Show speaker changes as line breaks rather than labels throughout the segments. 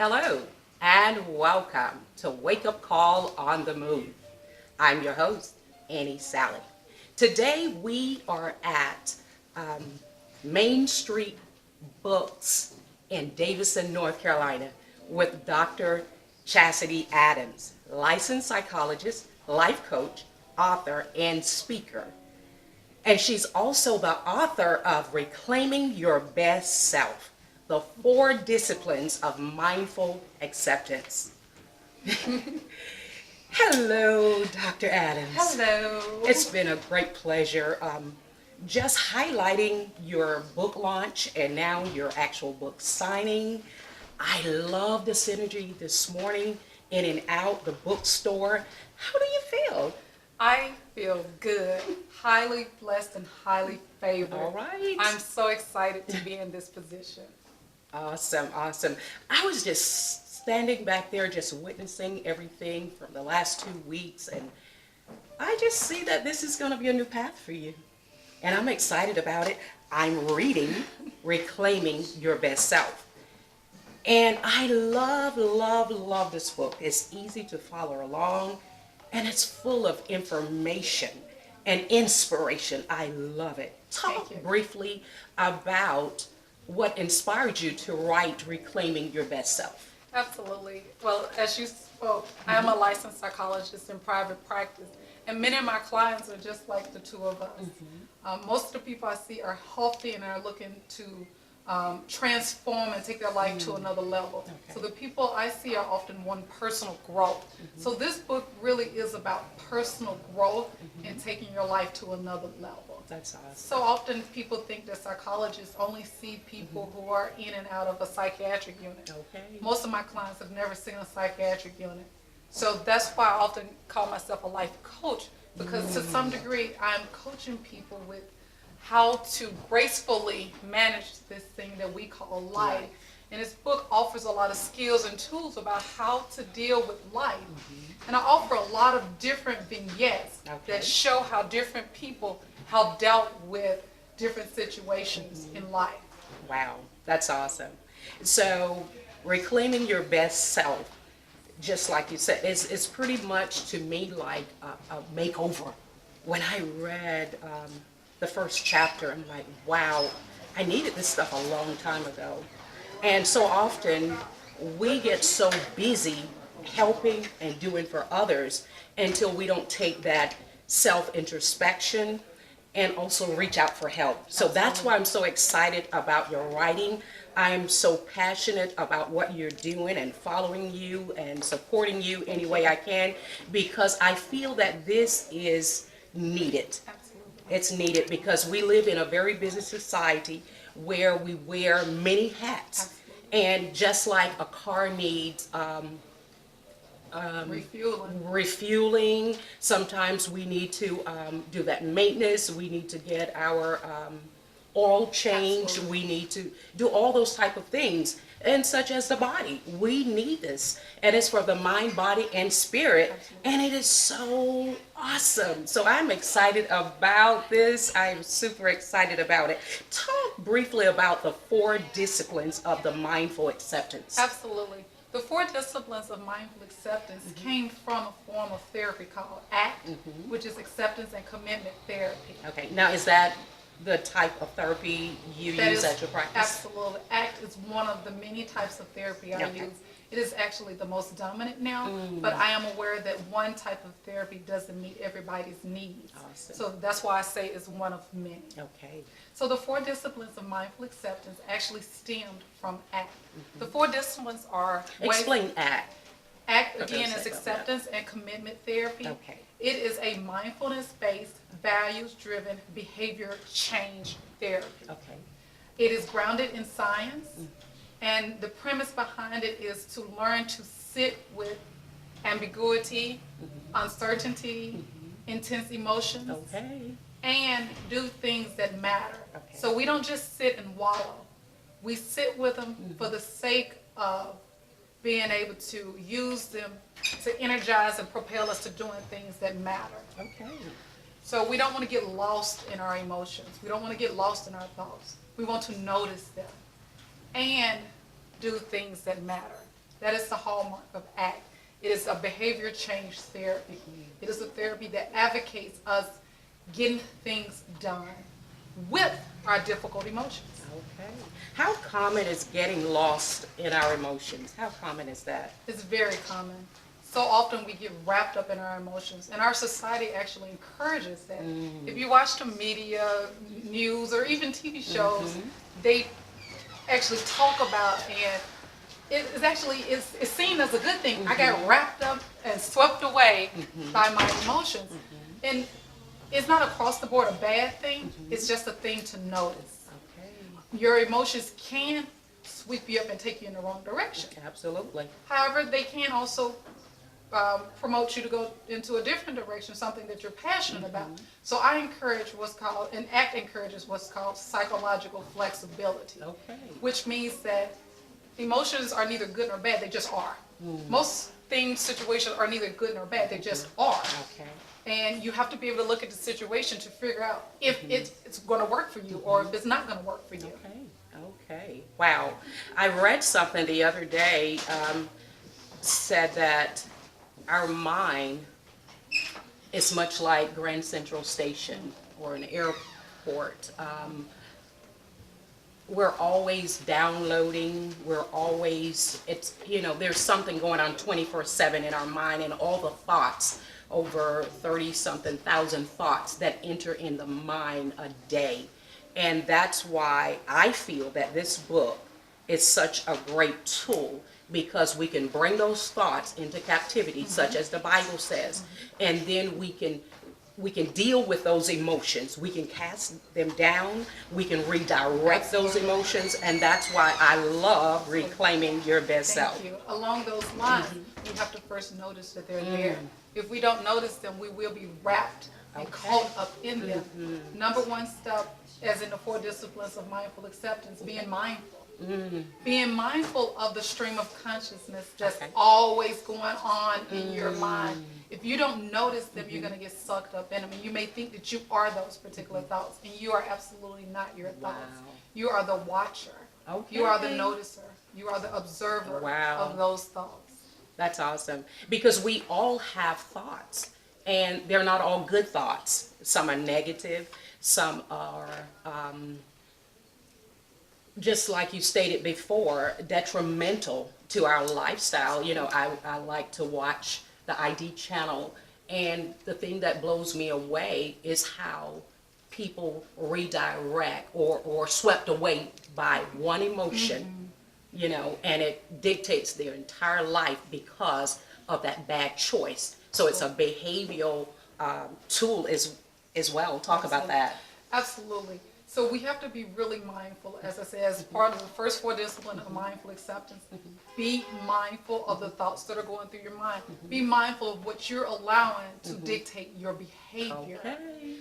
Hello and welcome to Wake Up Call on the Move. I'm your host, Salley. Today we are at um, Main Street Books in Davidson, North Carolina with Dr. Chasity Adams, licensed psychologist, life coach, author, and speaker. And she's also the author of Reclaiming Your Best Self, the 4 Disciplines of Mindful Acceptance. Hello, Dr. Adams.
Hello.
It's been a great pleasure just highlighting your book launch and now your actual book signing. I love the synergy this morning in and out the bookstore. How do you feel?
I feel good, highly blessed and highly favored.
All right.
I'm so excited to be in this position.
Awesome, awesome. I was just standing back there just witnessing everything from the last 2 weeks, and I just see that this is going to be a new path for you. And I'm excited about it. I'm reading Reclaiming Your Best Self. And I love, love, love this book. It's easy to follow along, and it's full of information and inspiration. I love it. Talk briefly about what inspired you to write Reclaiming Your Best Self.
Absolutely. Well, as you spoke, I am a licensed psychologist in private practice, and many of my clients are just like the two of us. Most of the people I see are healthy and are looking to transform and take their life to another level.
Okay.
So the people I see are often one personal growth. So this book really is about personal growth and taking your life to another level.
That's awesome.
So often people think that psychologists only see people who are in and out of a psychiatric unit.
Okay.
Most of my clients have never seen a psychiatric unit. So that's why I often call myself a life coach, because to some degree I'm coaching people with how to gracefully manage this thing that we call life.
Right.
And this book offers a lot of skills and tools about how to deal with life. And I offer a lot of different vignettes that show how different people have dealt with different situations in life.
Wow, that's awesome. So, reclaiming your best self, just like you said, is pretty much to me like a makeover. When I read the first chapter, I'm like, wow, I needed this stuff a long time ago. And so often we get so busy helping and doing for others until we don't take that self-introspection and also reach out for help. So that's why I'm so excited about your writing. I'm so passionate about what you're doing and following you and supporting you any way I can, because I feel that this is needed.
Absolutely.
It's needed because we live in a very busy society where we wear many hats. And just like a car needs refueling, sometimes we need to do that maintenance. We need to get our oil changed. We need to do all those type of things. And such as the body, we need this, and it's for the mind, body, and spirit. And it is so awesome. So I'm excited about this. I'm super excited about it. Talk briefly about the 4 disciplines of the mindful acceptance.
Absolutely. The 4 disciplines of mindful acceptance came from a form of therapy called ACT, which is acceptance and commitment therapy.
Okay, now is that the type of therapy you use at your practice?
Absolutely. ACT is one of the many types of therapy I use. It is actually the most dominant now, but I am aware that one type of therapy doesn't meet everybody's needs.
Awesome.
So that's why I say it's one of many.
Okay.
So the 4 disciplines of mindful acceptance actually stemmed from ACT. The 4 disciplines are...
Explain ACT.
ACT, again, is acceptance and commitment therapy.
Okay.
It is a mindfulness-based, values-driven behavior change therapy.
Okay.
It is grounded in science, and the premise behind it is to learn to sit with ambiguity, uncertainty, intense emotions, and do things that matter.
Okay.
So we don't just sit and wallow. We sit with them for the sake of being able to use them to energize and propel us to doing things that matter.
Okay.
So we don't want to get lost in our emotions. We don't want to get lost in our thoughts. We want to notice them and do things that matter. That is the hallmark of ACT. It is a behavior change therapy. It is a therapy that advocates us getting things done with our difficult emotions.
Okay. How common is getting lost in our emotions? How common is that?
It's very common. So often we get wrapped up in our emotions, and our society actually encourages that. If you watch the media, news, or even TV shows, they actually talk about, and it's seen as a good thing. I got wrapped up and swept away by my emotions. And it's not across the board a bad thing, it's just a thing to notice.
Okay.
Your emotions can sweep you up and take you in the wrong direction.
Absolutely.
However, they can also promote you to go into a different direction, something that you're passionate about. So I encourage what's called, and ACT encourages what's called psychological flexibility,
Okay.
which means that emotions are neither good nor bad, they just are. Most things, situations are neither good nor bad, they just are.
Okay.
And you have to be able to look at the situation to figure out if it's going to work for you or if it's not going to work for you.
Okay. Okay. Wow. I read something the other day, said that our mind is much like Grand Central Station or an airport. We're always downloading, we're always, there's something going on 24/7 in our mind, and all the thoughts, over 30-something thousand thoughts that enter in the mind a day. And that's why I feel that this book is such a great tool, because we can bring those thoughts into captivity, such as the Bible says, and then we can deal with those emotions. We can cast them down. We can redirect those emotions, and that's why I love Reclaiming Your Best Self.
Thank you. Along those lines, we have to first notice that they're there. If we don't notice them, we will be wrapped and caught up in them. Number one step, as in the 4 disciplines of mindful acceptance, being mindful. Being mindful of the stream of consciousness that's always going on in your mind. If you don't notice them, you're going to get sucked up in them. And you may think that you are those particular thoughts, and you are absolutely not your thoughts. You are the watcher. You are the noticer. You are the observer of those thoughts.
That's awesome. Because we all have thoughts, and they're not all good thoughts. Some are negative, some are just like you stated before, detrimental to our lifestyle. I like to watch the ID channel, and the thing that blows me away is how people redirect or swept away by one emotion, and it dictates their entire life because of that bad choice. So it's a behavioral tool as well. Talk about that.
Absolutely. So we have to be really mindful, as I said, as part of the first 4 disciplines of mindful acceptance. Be mindful of the thoughts that are going through your mind. Be mindful of what you're allowing to dictate your behavior.
Okay.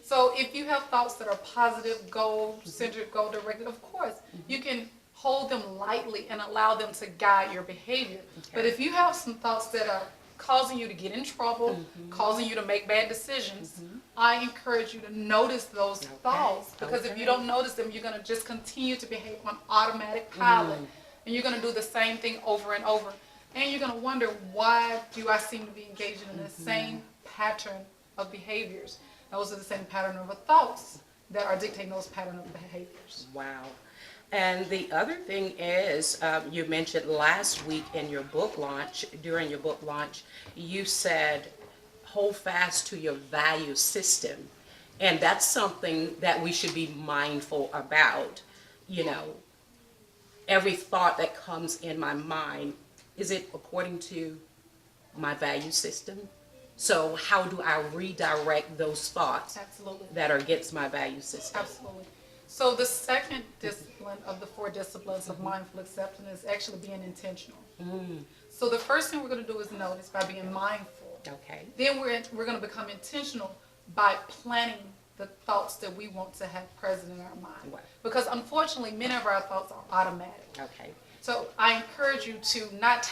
So if you have thoughts that are positive, goal-centered, goal-directed, of course, you can hold them lightly and allow them to guide your behavior. But if you have some thoughts that are causing you to get in trouble, causing you to make bad decisions, I encourage you to notice those thoughts, because if you don't notice them, you're going to just continue to behave on automatic pilot, and you're going to do the same thing over and over, and you're going to wonder, why do I seem to be engaging in the same pattern of behaviors? Those are the same pattern of thoughts that are dictating those pattern of behaviors.
Wow. And the other thing is, you mentioned last week in your book launch, during your book launch, you said, hold fast to your value system. And that's something that we should be mindful about. Every thought that comes in my mind, is it according to my value system? So how do I redirect those thoughts that are against my value system?
Absolutely. So the second discipline of the 4 disciplines of mindful acceptance is actually being intentional. So the first thing we're going to do is notice by being mindful.
Okay.
Then we're going to become intentional by planning the thoughts that we want to have present in our mind.
Wow.
Because unfortunately, many of our thoughts are automatic.
Okay.
So I encourage you to not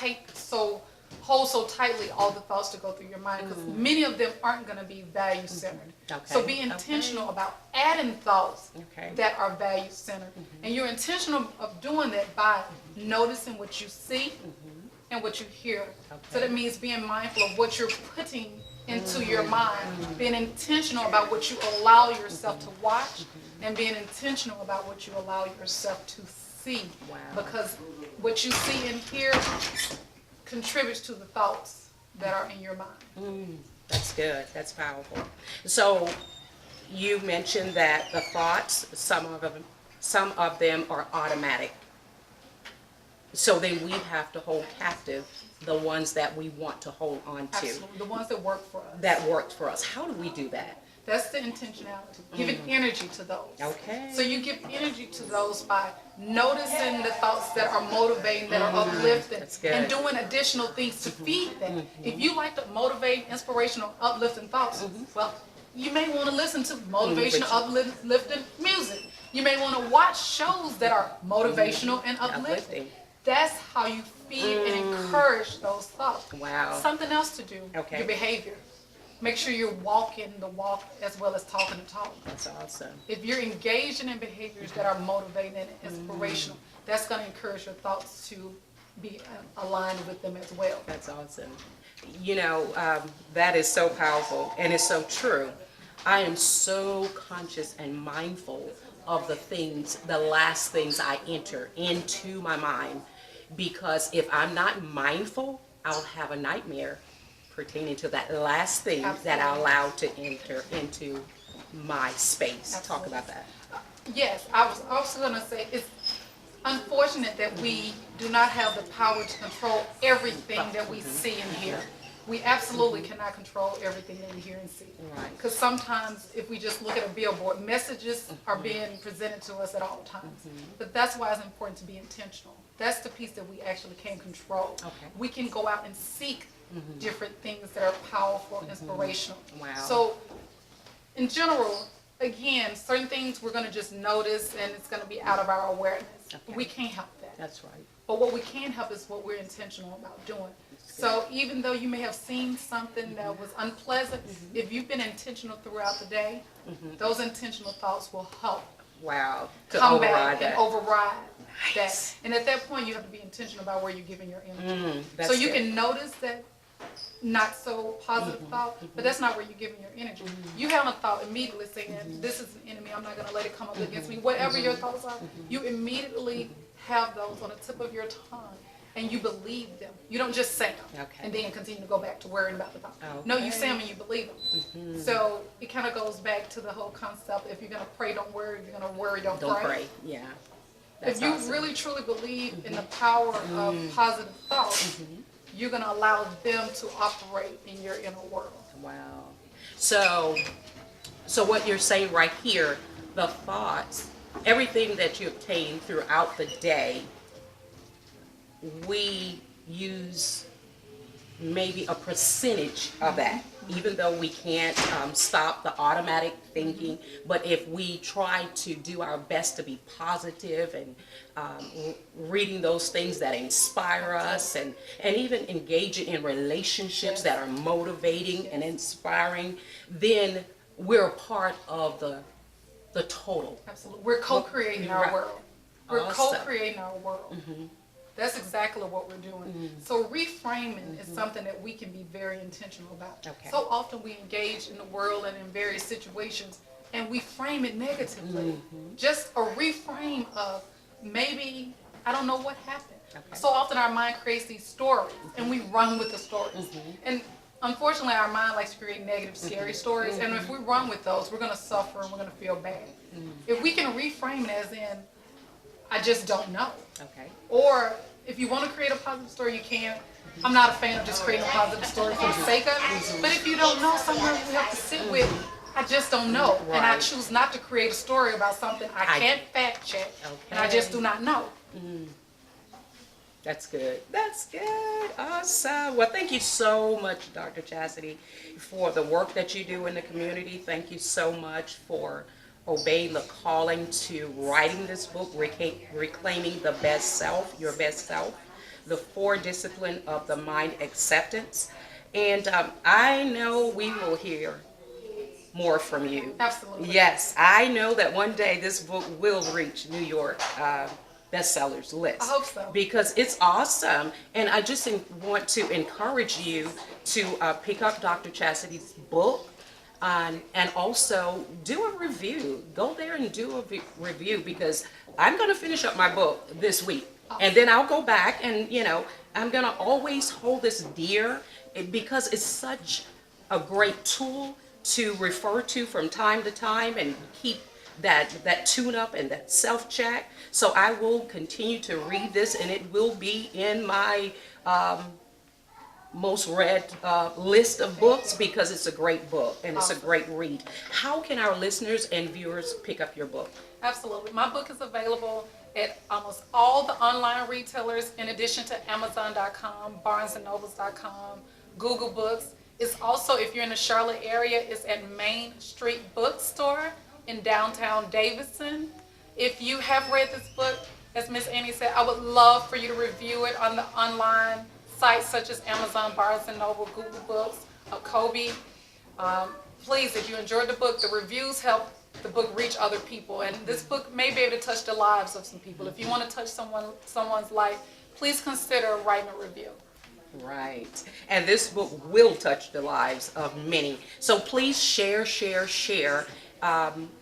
hold so tightly all the thoughts to go through your mind, because many of them aren't going to be value centered. So be intentional about adding thoughts that are value centered. And you're intentional of doing that by noticing what you see and what you hear.
Okay.
So that means being mindful of what you're putting into your mind, being intentional about what you allow yourself to watch, and being intentional about what you allow yourself to see.
Wow.
Because what you see and hear contributes to the thoughts that are in your mind.
That's good. That's powerful. So you mentioned that the thoughts, some of them are automatic. So then we have to hold captive the ones that we want to hold on to.
Absolutely. The ones that work for us.
That worked for us. How do we do that?
That's the intentionality. Giving energy to those.
Okay.
So you give energy to those by noticing the thoughts that are motivating, that are uplifting,
That's good.
and doing additional things to feed them. If you like to motivate, inspirational, uplifting thoughts, well, you may want to listen to motivational, uplifting music. You may want to watch shows that are motivational and uplifting. That's how you feed and encourage those thoughts.
Wow.
Something else to do,
Okay.
your behavior. Make sure you're walking the walk as well as talking the talk.
That's awesome.
If you're engaging in behaviors that are motivating and inspirational, that's going to encourage your thoughts to be aligned with them as well.
That's awesome. You know, that is so powerful and it's so true. I am so conscious and mindful of the last things I enter into my mind, because if I'm not mindful, I'll have a nightmare pertaining to that last thing that I allowed to enter into my space.
Absolutely.
Talk about that.
Yes, I was also going to say it's unfortunate that we do not have the power to control everything that we see and hear. We absolutely cannot control everything that we hear and see.
Right.
Because sometimes if we just look at a billboard, messages are being presented to us at all times. But that's why it's important to be intentional. That's the piece that we actually can control.
Okay.
We can go out and seek different things that are powerful, inspirational.
Wow.
So in general, again, certain things we're going to just notice and it's going to be out of our awareness.
Okay.
We can't help that.
That's right.
But what we can help is what we're intentional about doing. So even though you may have seen something that was unpleasant, if you've been intentional throughout the day, those intentional thoughts will help
Wow. To
come
override
back
that.
and override
Nice.
that. And at that point, you have to be intentional about where you're giving your energy.
That's
So you
good.
can notice that not so positive thought, but that's not where you're giving your energy. You have a thought immediately saying, this is an enemy, I'm not going to let it come up against me. Whatever your thoughts are, you immediately have those on the tip of your tongue, and you believe them. You don't just say them
Okay.
and then continue to go back to worrying about the thought.
Okay.
No, you say them and you believe them. So it kind of goes back to the whole concept, if you're going to pray, don't worry. If you're going to worry, don't pray.
Yeah.
If you really truly believe in the power of positive thoughts, you're going to allow them to operate in your inner world.
Wow. So what you're saying right here, the thoughts, everything that you obtain throughout the day, we use maybe a percentage of that, even though we can't stop the automatic thinking. But if we try to do our best to be positive and reading those things that inspire us, and even engaging in relationships that are motivating and inspiring, then we're a part of the total.
Absolutely. We're co-creating our world. We're
Awesome.
co-creating our world. That's exactly what we're doing. So reframing is something that we can be very intentional about.
Okay.
So often we engage in the world and in various situations and we frame it negatively. Just a reframe of maybe, I don't know what happened.
Okay.
So often our mind creates these stories and we run with the stories. And unfortunately our mind likes to create negative, scary stories, and if we run with those, we're going to suffer and we're going to feel bad. If we can reframe it as in, I just don't know.
Okay.
Or if you want to create a positive story, you can. I'm not a fan of just creating a positive story for the sake of it. But if you don't know, sometimes we have to sit with, I just don't know. And I
Right.
choose not to create a story about something I can't fact check. And I just do not know.
That's good. That's good. Awesome. Well, thank you so much, Dr. Chasity, for the work that you do in the community. Thank you so much for obeying the calling to writing this book, Reclaiming the Best Self, Your Best Self, the 4 Discipline of the Mind Acceptance. And I know we will hear more from you.
Absolutely.
Yes, I know that one day this book will reach New York. bestsellers list.
I hope so.
Because it's awesome. And I just want to encourage you to pick up Dr. Chastity's book. And also do a review. Go there and do a review, because I'm going to finish up my book this week. And then I'll go back and, I'm going to always hold this dear, because it's such a great tool to refer to from time to time and keep that tune up and that self check. So I will continue to read this, and it will be in my most read list of books, because it's a great book and it's a great read. How can our listeners and viewers pick up your book?
Absolutely. My book is available at almost all the online retailers, in addition to Amazon.com, BarnesandNobles.com, Google Books. It's also, if you're in the Charlotte area, it's at Main Street Bookstore in downtown Davidson. If you have read this book, as Miss Annie said, I would love for you to review it on the online sites such as Amazon, Barnes & Noble, Google Books, Kobe. Please, if you enjoyed the book, the reviews help the book reach other people, and this book may be able to touch the lives of some people. If you want to touch someone's life, please consider writing a review.
Right. And this book will touch the lives of many. So please share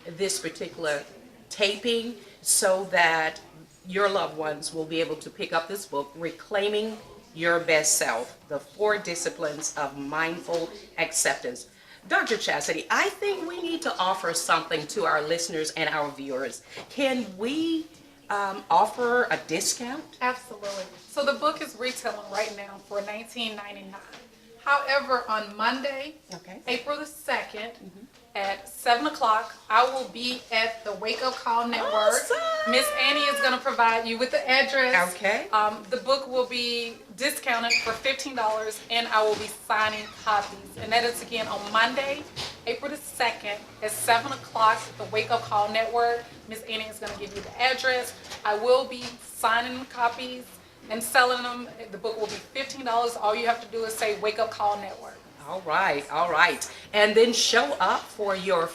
this particular taping, so that your loved ones will be able to pick up this book, Reclaiming Your Best Self, The 4 Disciplines of Mindful Acceptance. Dr. Chasity, I think we need to offer something to our listeners and our viewers. Can we offer a discount?
Absolutely. So the book is retailing right now for $19.99. However, on Monday, April the 2nd, at 7 o'clock, I will be at the Wake Up Call Network.
Awesome.
Miss Annie is going to provide you with the address.
Okay.
The book will be discounted for $15, and I will be signing copies. And that is again on Monday, April the 2nd, at 7 o'clock at the Wake Up Call Network. Miss Annie is going to give you the address. I will be signing copies and selling them. The book will be $15. All you have to do is say Wake Up Call Network.
All right. And then show up for your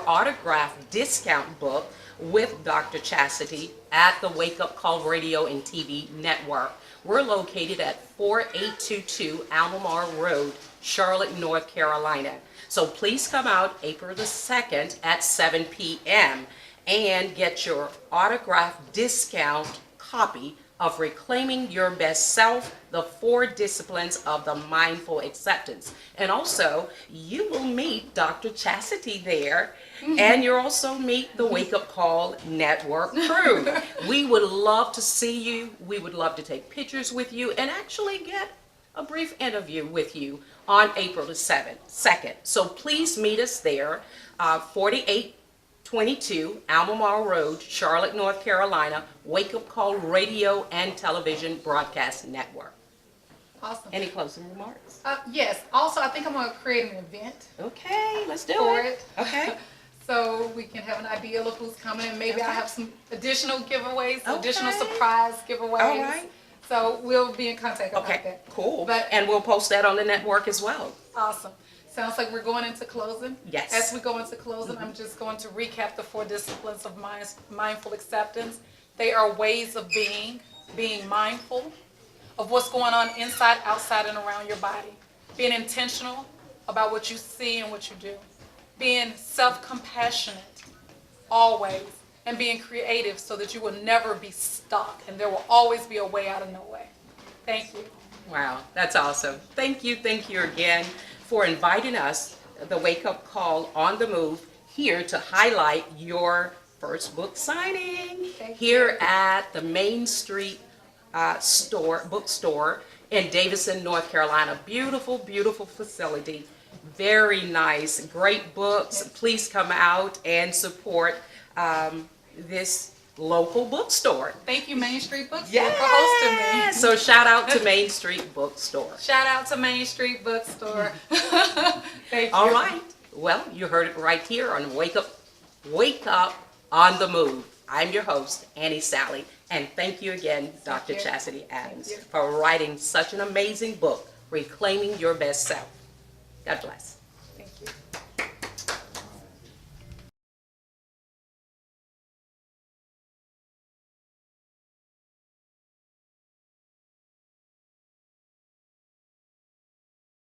autograph discount book with Dr. Chasity at the Wake Up Call Radio and TV Network. We're located at 4822 Albemarle Road, Charlotte, North Carolina. So please come out April the 2nd at 7 p.m. and get your autograph discount copy of Reclaiming Your Best Self, the 4 Disciplines of the Mindful Acceptance. And also, you will meet Dr. Chasity there, and you'll also meet the Wake Up Call Network crew. We would love to see you. We would love to take pictures with you and actually get a brief interview with you on April the 2nd. So please meet us there, 4822 Albemarle Road, Charlotte, North Carolina, Wake Up Call Radio and Television Broadcast Network.
Awesome.
Any closing remarks?
Yes. Also, I think I'm going to create an event.
Okay, let's do
for
it. Okay.
So we can have an idea of who's coming, and maybe I'll have some additional giveaways, additional
Okay.
surprise giveaways.
All right.
So we'll be in contact about
Okay,
that.
cool.
But
And we'll post that on the network as well.
awesome. Sounds like we're going into closing.
Yes.
As we go into closing, I'm just going to recap the 4 disciplines of mindful acceptance. They are ways of being mindful of what's going on inside, outside, and around your body. Being intentional about what you see and what you do. Being self-compassionate always, and being creative so that you will never be stuck and there will always be a way out of no way. Thank you.
Wow, that's awesome. Thank you again for inviting us, the Wake Up Call on the Move, here to highlight your first book signing here at the Main Street bookstore in Davidson, North Carolina. Beautiful, beautiful facility. Very nice, great books. Please come out and support this local bookstore.
Thank you, Main Street Bookstore, for hosting me.
So shout out to Main Street Bookstore.
Shout out to Main Street Bookstore. Thank you.
All right. Well, you heard it right here on Wake Up on the Move. I'm your host, Annie Salley, and thank you again, Dr. Chasity Adams, for writing such an amazing book, Reclaiming Your Best Self. God bless.